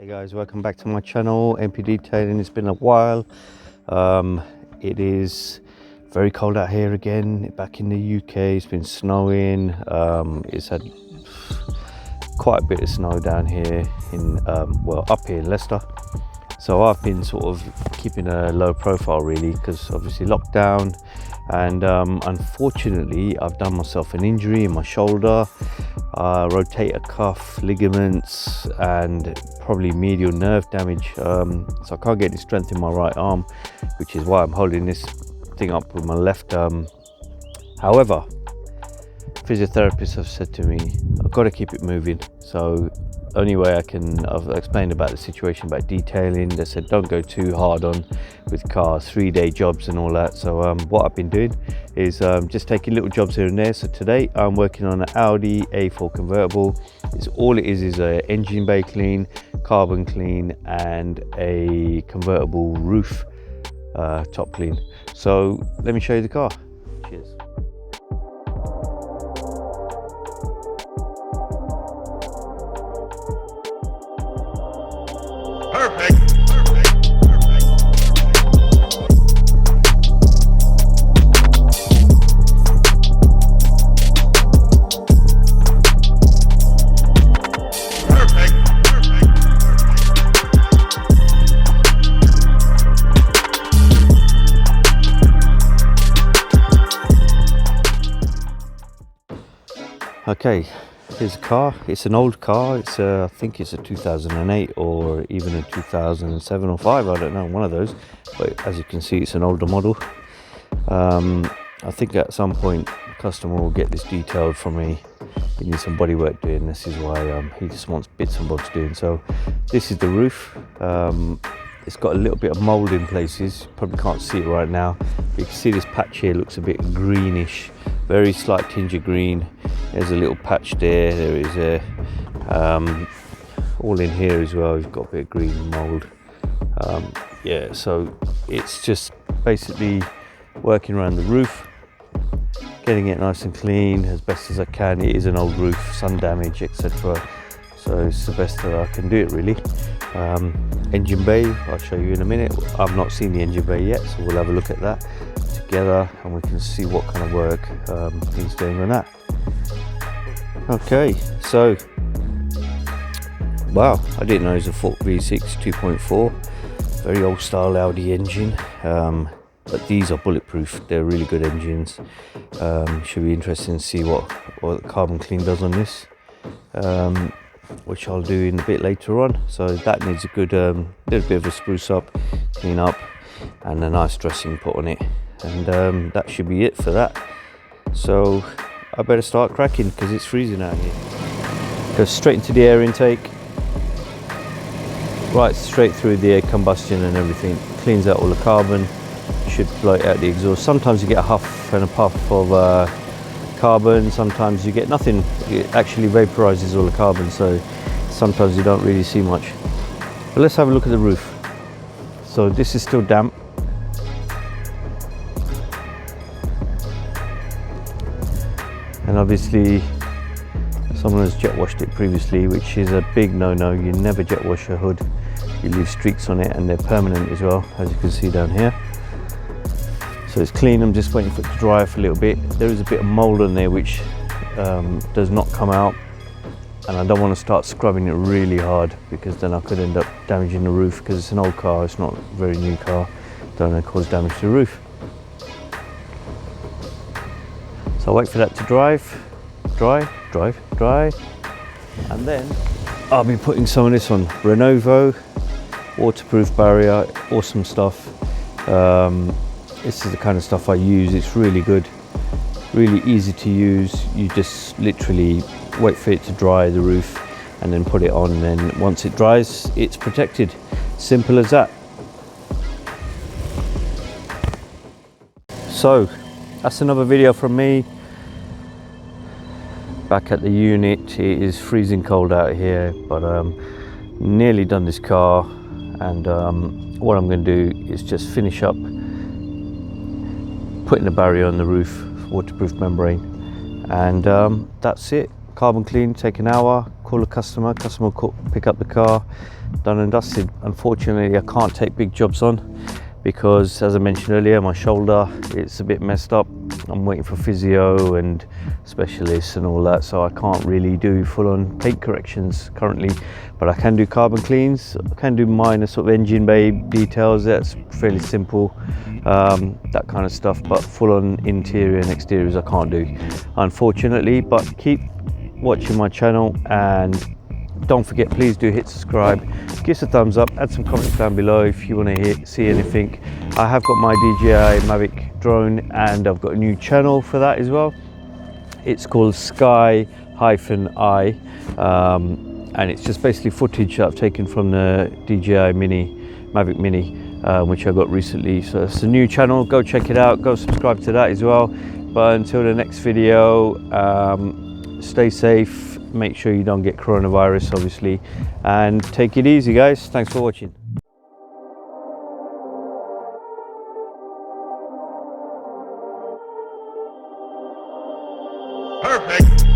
Hey guys, welcome back to my channel, N.P. Detailing. It's been a while. It is very cold out here again, back in the UK. It's been snowing. It's had quite a bit of snow down here in, well, up here in Leicester. So I've been sort of keeping a low profile really, because obviously lockdown, and unfortunately I've done myself an injury in my shoulder, rotator cuff, ligaments, and probably medial nerve damage. So I can't get any strength in my right arm, which is why I'm holding this thing up with my left. However, physiotherapists have said to me I've got to keep it moving. So only way I can, I've explained about the situation about detailing. They said don't go too hard on with cars, 3-day jobs and all that. So what I've been doing is just taking little jobs here and there. So today I'm working on an Audi A4 Convertible. It's all it is a engine bay clean, carbon clean, and a convertible roof top clean. So let me show you the car. Cheers. Okay, here's a car. It's an old car. It's I think it's a 2008 or even a 2007 or 5. I don't know, one of those. But as you can see, it's an older model. I think at some point the customer will get this detailed from me. He needs some bodywork doing. This is why he just wants bits and bobs doing. So this is the roof. It's got a little bit of mold in places. You probably can't see it right now, but you can see this patch here looks a bit greenish, very slight tinge of green. There's a little patch there. There is a all in here as well. You've got a bit of green mold. Yeah, so it's just basically working around the roof, getting it nice and clean as best as I can. It is an old roof, sun damage, etc. So it's the best that I can do it really. Engine bay, I'll show you in a minute. I've not seen the engine bay yet, so we'll have a look at that together and we can see what kind of work he's doing on that. Okay, so wow, I didn't know it was a V6 2.4, very old style Audi engine, but these are bulletproof. They're really good engines. Should be interesting to see what the carbon clean does on this, which I'll do in a bit later on. So that needs a good little bit of a spruce up, clean up, and a nice dressing put on it, and that should be it for that. So I better start cracking because it's freezing out here. Go straight into the air intake, right straight through the air combustion and everything. Cleans out all the carbon, should blow it out the exhaust. Sometimes you get a huff and a puff of carbon, sometimes you get nothing. It actually vaporizes all the carbon, so sometimes you don't really see much. But let's have a look at the roof. So this is still damp. And obviously someone has jet washed it previously, which is a big no-no. You never jet wash a hood. You leave streaks on it and they're permanent as well, as you can see down here. So it's clean. I'm just waiting for it to dry for a little bit. There is a bit of mold on there which does not come out, and I don't want to start scrubbing it really hard because then I could end up damaging the roof, because it's an old car, it's not a very new car. Don't want to cause damage to the roof. So I'll wait for that to dry, and then I'll be putting some of this on. Renovo, waterproof barrier, awesome stuff. This is the kind of stuff I use. It's really good, really easy to use. You just literally wait for it to dry, the roof, and then put it on, and then once it dries, it's protected. Simple as that. So that's another video from me. Back at the unit. It is freezing cold out here, but nearly done this car, and what I'm going to do is just finish up putting the barrier on the roof, waterproof membrane, and that's it. carbon clean, take an hour, call a customer will pick up the car, done and dusted. Unfortunately, I can't take big jobs on because, as I mentioned earlier, my shoulder, it's a bit messed up. I'm waiting for physio and specialists and all that, so I can't really do full-on paint corrections currently, but I can do carbon cleans. I can do minor sort of engine bay details. That's fairly simple, that kind of stuff, but full-on interior and exteriors I can't do, unfortunately. But keep watching my channel, and don't forget, please do hit subscribe, give us a thumbs up, add some comments down below if you want to see anything. I have got my DJI Mavic drone, and I've got a new channel for that as well. It's called Sky-I, and it's just basically footage that I've taken from the DJI Mavic Mini, which I got recently. So it's a new channel, go check it out, go subscribe to that as well. But until the next video, stay safe, make sure you don't get coronavirus obviously, and take it easy guys. Thanks for watching. Perfect.